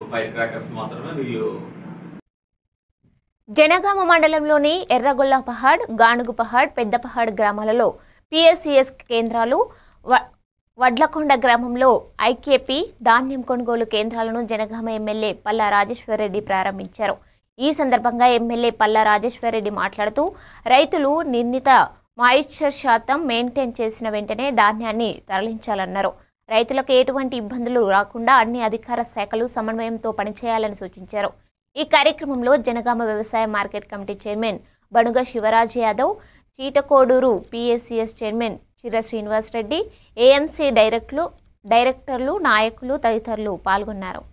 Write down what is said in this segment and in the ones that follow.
Fire crackers మాత్రమే వీళ్ళు. జనగామ మండలంలోని ఎర్రగొల్లపహాడ్, గానుగుపహాడ్, పెద్దపహాడ్ గ్రామాలలో పిఎస్సిఎస్ కేంద్రాలు, వడ్లకొండ గ్రామంలో ఐకేపీ ధాన్యం కొనుగోలు కేంద్రాలను జనగామ ఎమ్మెల్యే పల్లా రాజేశ్వరరెడ్డి ప్రారంభించారు. ఈ సందర్భంగా ఎమ్మెల్యే పల్లా రాజేశ్వరరెడ్డి మాట్లాడుతూ రైతులు నిర్ణీత మాయిశ్చర్ శాతం మెయింటైన్ చేసిన వెంటనే ధాన్యాన్ని తరలించాలన్నారు. రైతులకు ఎటువంటి ఇబ్బందులు రాకుండా అన్ని అధికార శాఖలు సమన్వయంతో పనిచేయాలని సూచించారు. ఈ కార్యక్రమంలో జనగామ వ్యవసాయ market committee chairman Banuga Shivaraj Yadav, Cheetakodur PSCS chairman Chira Srinivas Reddy, AMC డైరెక్టర్లు, నాయకులు తదితరులు పాల్గొన్నారు.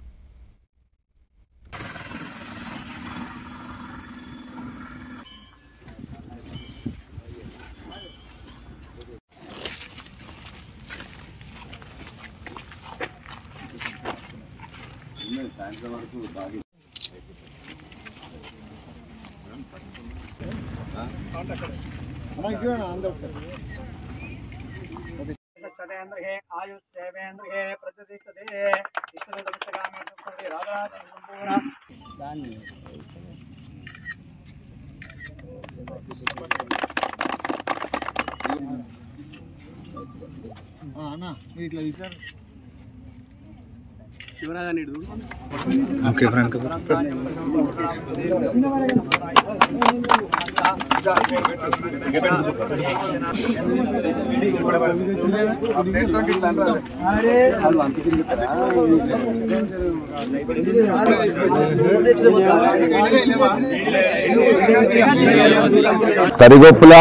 తరిగొప్పుల,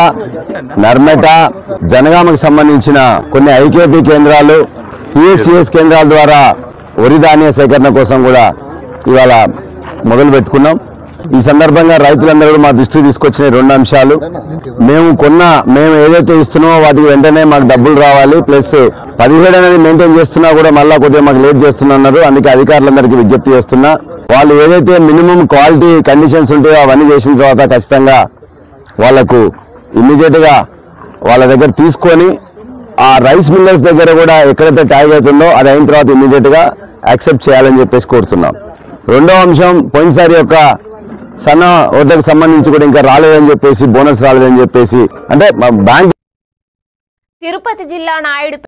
నర్మెట, జనగామకు సంబంధించిన కొన్ని ఐకేపీ కేంద్రాలు, పిఎస్సిఎస్ కేంద్రాల ద్వారా వరి ధాన్య సేకరణ కోసం కూడా ఇవాళ మొదలు పెట్టుకున్నాం. ఈ సందర్భంగా రైతులందరూ మా దృష్టికి తీసుకొచ్చిన 2 అంశాలు. మేము ఏదైతే ఇస్తున్నామో వాటికి వెంటనే మాకు డబ్బులు రావాలి, ప్లస్ 17 అనేది మెయింటైన్ చేస్తున్నా కూడా మళ్ళీ కొద్దిగా మాకు లేట్ చేస్తున్నారు. అందుకే అధికారులందరికీ విజ్ఞప్తి చేస్తున్నా, వాళ్ళు ఏదైతే మినిమం క్వాలిటీ కండిషన్స్ ఉంటాయో అవన్నీ చేసిన తర్వాత ఖచ్చితంగా వాళ్లకు ఇమ్మీడియట్గా వాళ్ళ దగ్గర తీసుకొని ఆ రైస్ మిల్లర్స్ దగ్గర కూడా ఎక్కడైతే ట్యాగ్ అవుతుందో అది అయిన తర్వాత ఇమ్మీడియట్గా యాక్సెప్ట్ చేయాలని చెప్పేసి కోరుతున్నాం. 2వ అంశం, పోయినసారి యొక్క సన్న వద్దకు సంబంధించి కూడా ఇంకా రాలేదని చెప్పేసి, బోనస్ రాలేదని చెప్పేసి, అంటే బ్యాంక్ తిరుపతి జిల్లా నాయుడు